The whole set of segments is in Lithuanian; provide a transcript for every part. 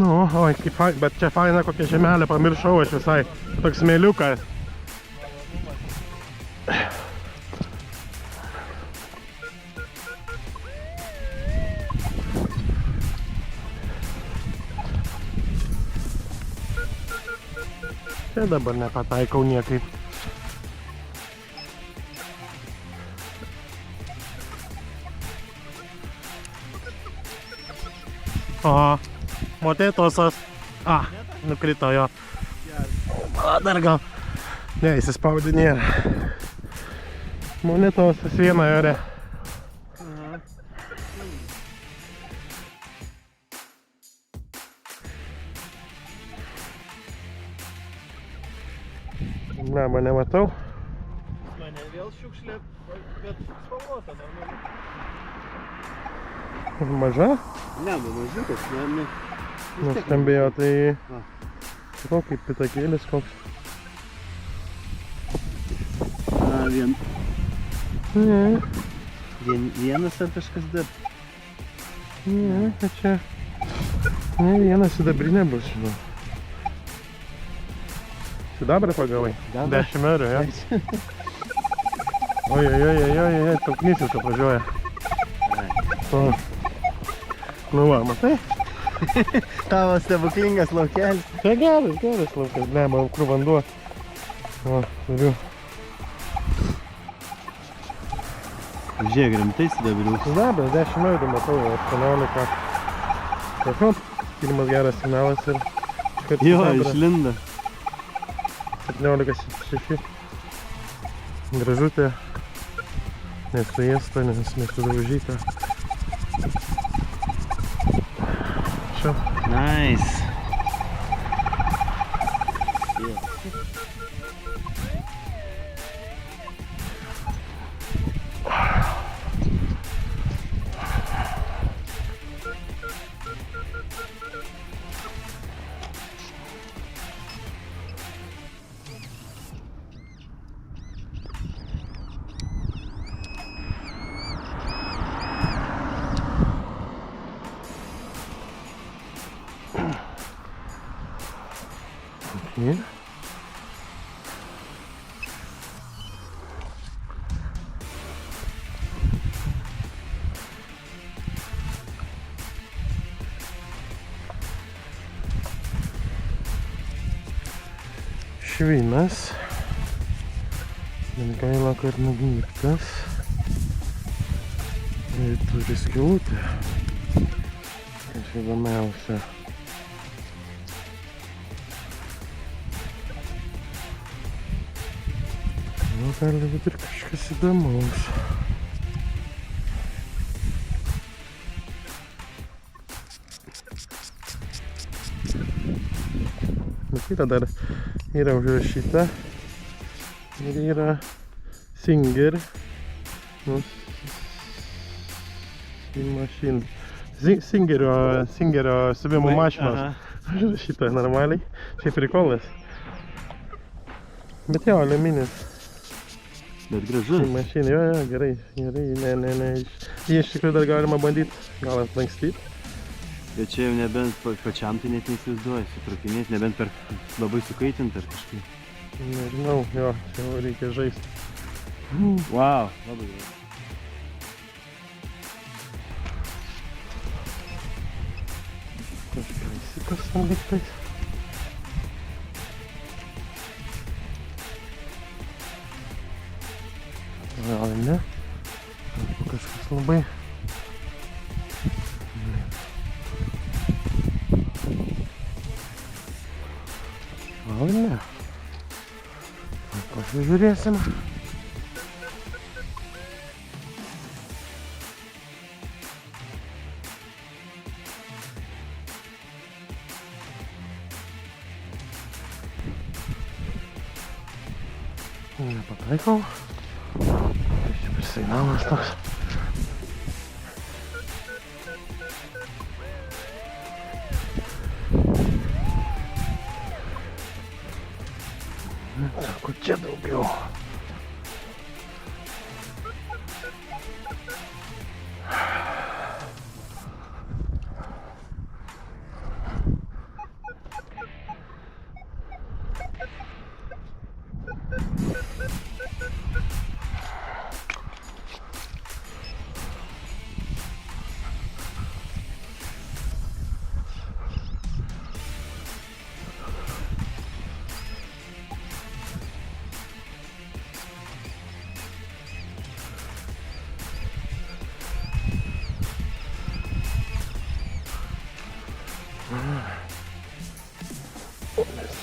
Nu, oi, kaip faina, bet čia faina kokia žemelė, pamiršau aš visai. Toks smėliukas. Čia dabar nepataikau niekaip. O, motėtosas. Nukrito jo. O, dar gal. Ne, įsispaudė nėra. Monetosas vieną ore. Blemba, nematau. Mane vėl šiukšlė, bet spalvota, normaliai. Maža? Ne, mažiukas, ne. Nuskambėjo, tai... O, kaip pitakėlis koks. Vienas ar kažkas dar? Ne, kad čia... Ne, vienas sidabrinė bus, žinau. Sidabrą pagavai? 10 eurų, jo? Oi, tauknysis apvažiuoja. O. Nu va, matai? Tavo stebuklingas laukelis. Tai geras laukas, blema, kur vanduo. O, turiu. Žiūrėk, rimtai sidabrių. Sidabras, 10 eurų matau, 18. Prašau, pirmas geras signalas ir... Jo, išlinda. 17,6. Gražutė. Nesuėsta, nesudaužyta. Čia. Nice. Okay. Švinas. Bet gaila, kad nugnybtas. Ir turi skylutę. Kas įdomiausia. Nu, gali būti ir kažkas įdomaus. Matyta, dar yra užrašyta. Ir yra Singer. Nu, Singerio siuvimo mašinos. Užrašyta normaliai. Šiaip prikolas. Bet jo, aliuminis. Bet gražu. Mašinė, jo, gerai, ne. Jį iš tikrųjų dar galima bandyti, gal atlankstyti. Bet čia jau nebent pačiam tai net neįsivaizduoju, sutrakinėti, nebent per labai sukaitinti ar kažkaip. Nežinau, jo, čia jau reikia žaisti. Wow, labai gerai. Kažką įsikasam lygtais. Gal ne? Kažkas labai... Gal ne? Pasižiūrėsim. Nepataikau. Čia per signalas toks. Sako, čia daugiau.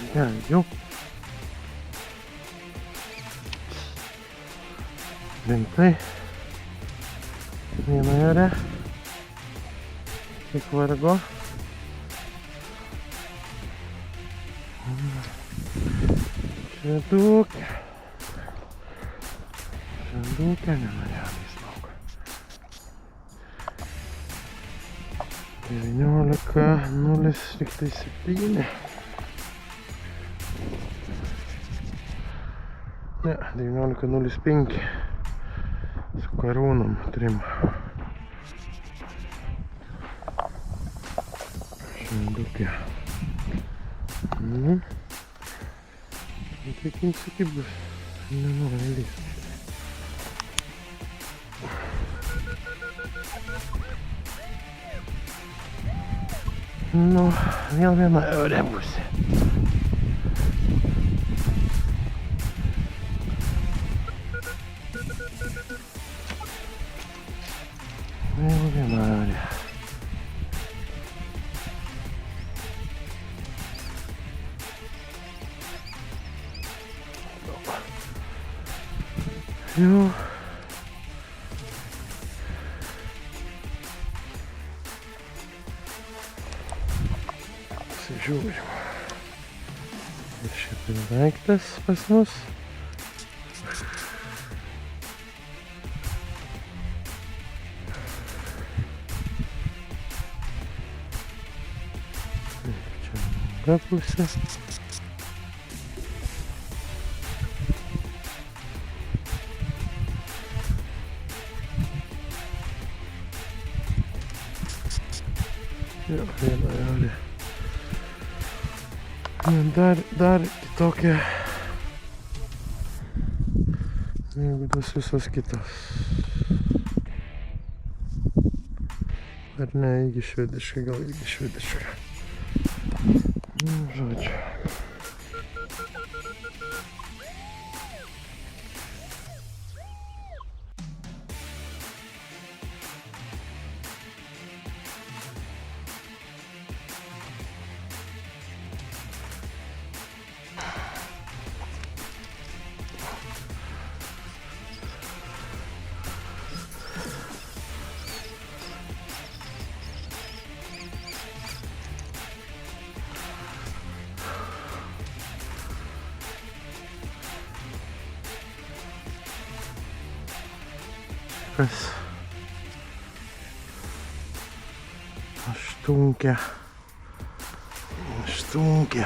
Gerai, jau. Rimtai. Vienoje ore. Kiek vargo. Švedukė. Švedukė nenorėjom įslauką. 19:07. Ne, 19:05. Su karūnom 3. Švedukė. Tikinsi kaip bus. Nenori lįsti. Nu, vėl viena eurė pusė. Vėl viena eurė. Jau. Pasižiūrim. Ir šitas daiktas pas mus. Čia nuoga pusė. Jo, viena eurė. Dar kitokia negu tos visos kitos. Ar ne, irgi švediška, gal irgi švediška. Nu, žodžiu. Aštunkė.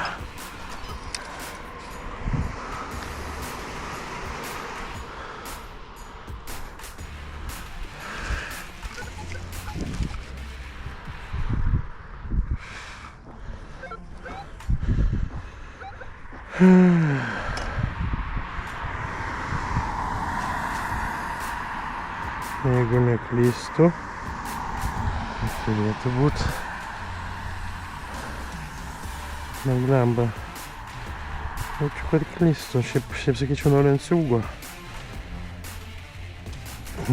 Jeigu neklystu, tai turėtų būt neglemba. Jaučiu, kad klystu, šiaip sakyčiau nuo lenciūgo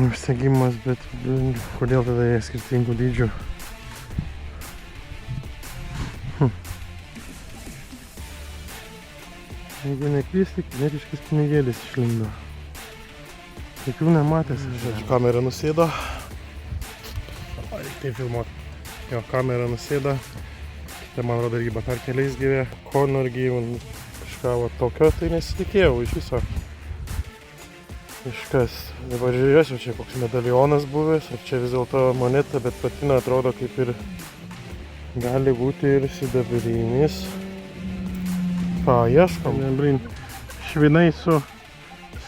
užsegimas, bet kodėl tada jie skirtingų dydžių? Jeigu neklysti, kinetiškas pinigėlis išlindo. Tokių nematęs. Žodžiu, kamera nusėdo. Reikia taip filmuoti. Jo, kamera nusėdo. Tai man rodo irgi batarkeliais gyvė. Konorgi, kažką va tokio, tai nesitikėjau iš viso. Kažkas. Dabar žiūrėsiu, čia koks medalionas buvęs. Ar čia vis dėlto moneta, bet patina atrodo kaip ir gali būti ir sidabrinis. Paieškom. Švinai su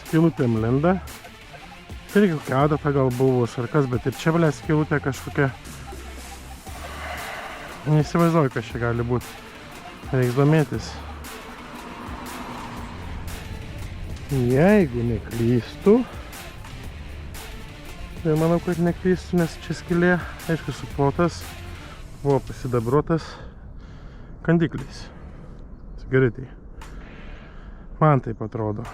skylutėm lenda. Irgi kokia adata gal buvus ar kas, bet ir čia valia skylutė kažkokia. Neįsivaizduoju, kas čia gali būti. Reiks domėtis. Jeigu neklystu, tai manau, kad neklystu, nes čia skylė, aišku, suplotas, buvo pasidabruotas kandikliais. Cigaretei. Man taip atrodo.